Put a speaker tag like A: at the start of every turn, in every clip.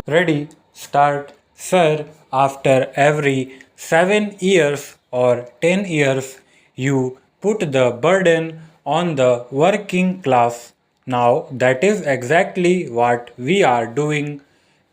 A: Ready, start. Sir, after every 7 years or 10 years, you put the burden on the working class. Now, that is exactly what we are doing.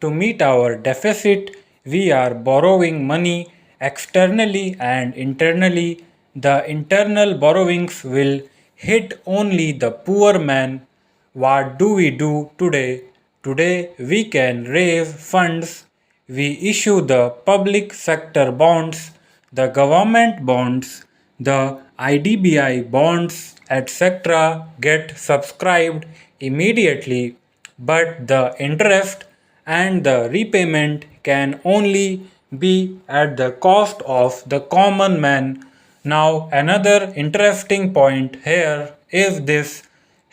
A: To meet our deficit, we are borrowing money externally and internally. The internal borrowings will hit only the poor man. What do we do today? Today we can raise funds. We issue the public sector bonds, the government bonds, the IDBI bonds, etc. get subscribed immediately, but the interest and the repayment can only be at the cost of the common man. Now, another interesting point here is this: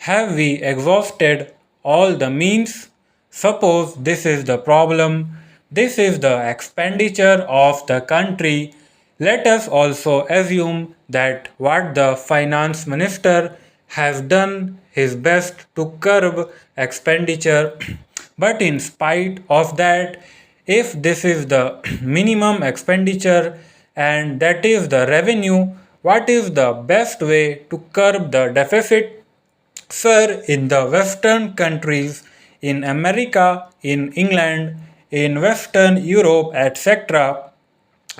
A: have we exhausted all the means? Suppose this is the problem, this is the expenditure of the country. Let us also assume that what the finance minister has done his best to curb expenditure, but in spite of that, if this is the minimum expenditure and that is the revenue, what is the best way to curb the deficit? Sir, in the Western countries, in America, in England, in Western Europe, etc.,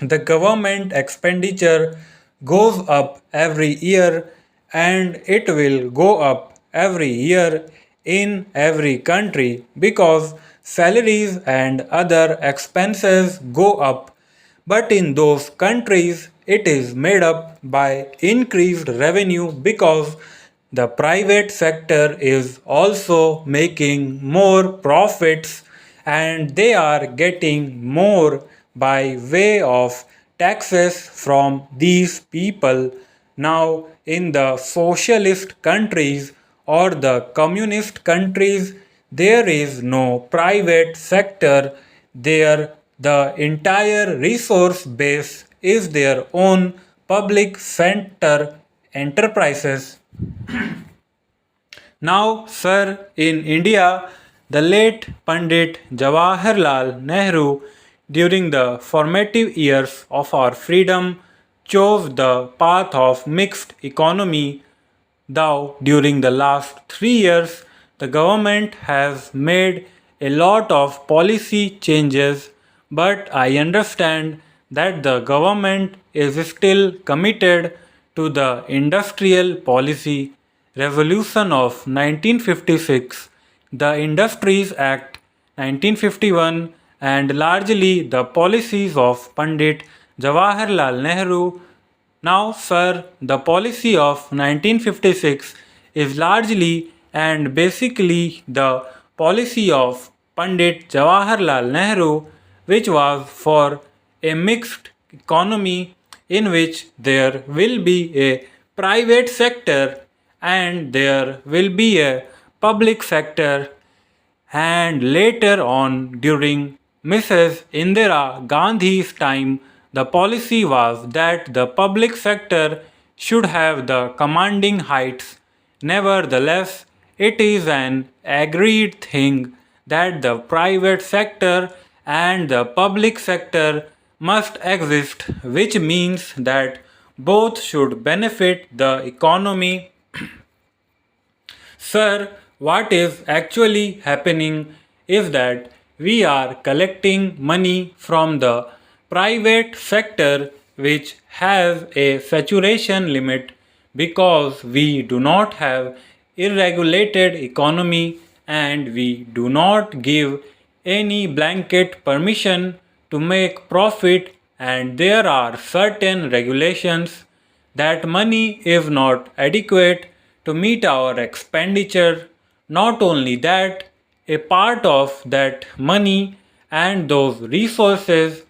A: the government expenditure goes up every year and it will go up every year in every country because salaries and other expenses go up. But in those countries, it is made up by increased revenue because the private sector is also making more profits and they are getting more by way of taxes from these people. Now, in the socialist countries or the communist countries, there is no private sector. There, the entire resource base is their own public sector enterprises. Now, sir, in India, the late Pandit Jawaharlal Nehru, during the formative years of our freedom, chose the path of mixed economy. Though during the last 3 years, the government has made a lot of policy changes, but I understand that the government is still committed to the industrial policy revolution of 1956, the Industries Act 1951, and largely the policies of Pandit Jawaharlal Nehru. Now, sir, the policy of 1956 is largely and basically the policy of Pandit Jawaharlal Nehru, which was for a mixed economy in which there will be a private sector and there will be a public sector. And later on, during Mrs. Indira Gandhi's time, the policy was that the public sector should have the commanding heights. Nevertheless, it is an agreed thing that the private sector and the public sector must exist, which means that both should benefit the economy. Sir, what is actually happening is that we are collecting money from the private sector which has a saturation limit because we do not have irregulated economy and we do not give any blanket permission to make profit, and there are certain regulations that money is not adequate to meet our expenditure. Not only that, a part of that money and those resources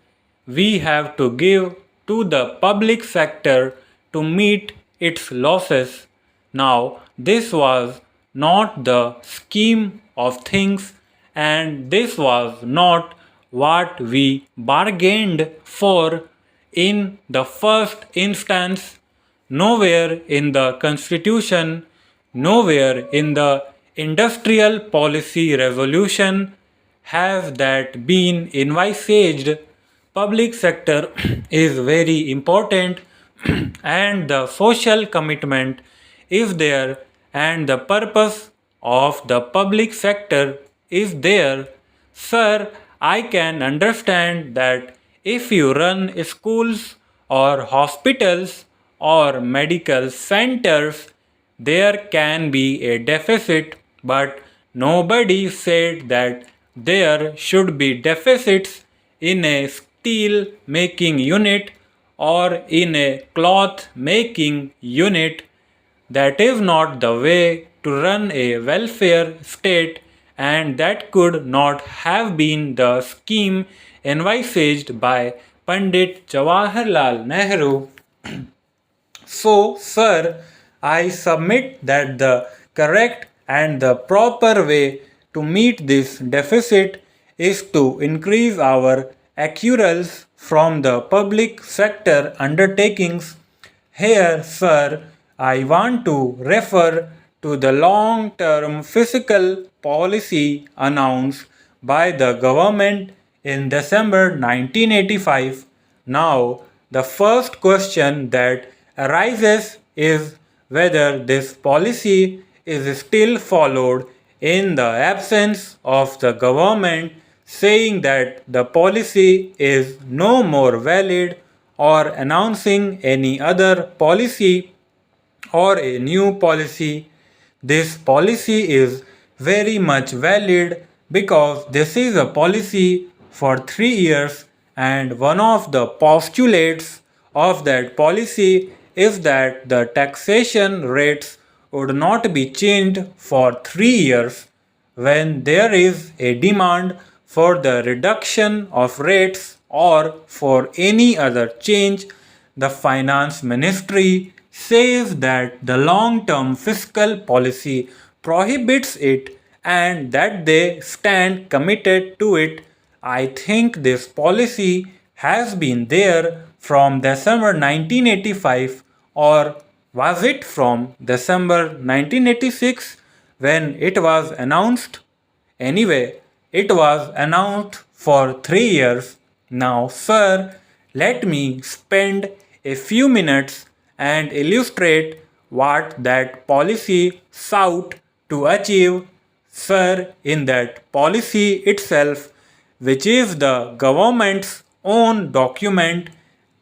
A: we have to give to the public sector to meet its losses. Now, this was not the scheme of things, and this was not what we bargained for in the first instance. Nowhere in the Constitution, nowhere in the Industrial Policy Resolution have that been envisaged. Public sector is very important and the social commitment is there and the purpose of the public sector is there. Sir, I can understand that if you run schools or hospitals or medical centers, there can be a deficit, but nobody said that there should be deficits in a steel making unit or in a cloth making unit. That is not the way to run a welfare state, and that could not have been the scheme envisaged by Pandit Jawaharlal Nehru. So, sir, I submit that the correct and the proper way to meet this deficit is to increase our accruals from the public sector undertakings. Here, sir, I want to refer to the long term fiscal policy announced by the government in December 1985. Now, the first question that arises is whether this policy is still followed in the absence of the government saying that the policy is no more valid or announcing any other policy or a new policy. This policy is very much valid because this is a policy for 3 years, and one of the postulates of that policy is that the taxation rates would not be changed for 3 years. When there is a demand for the reduction of rates or for any other change, the finance ministry says that the long term fiscal policy prohibits it and that they stand committed to it. I think this policy has been there from December 1985, or was it from December 1986 when it was announced? Anyway, it was announced for 3 years. Now, sir, let me spend a few minutes and illustrate what that policy sought to achieve. Sir, in that policy itself, which is the government's own document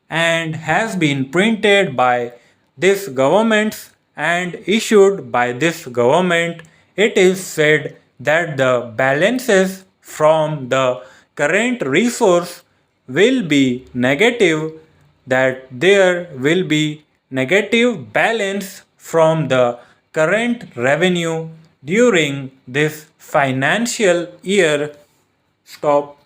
A: and has been printed by this government and issued by this government, it is said that the balances from the current resource will be negative, that there will be negative balance from the current revenue during this financial year. Stop.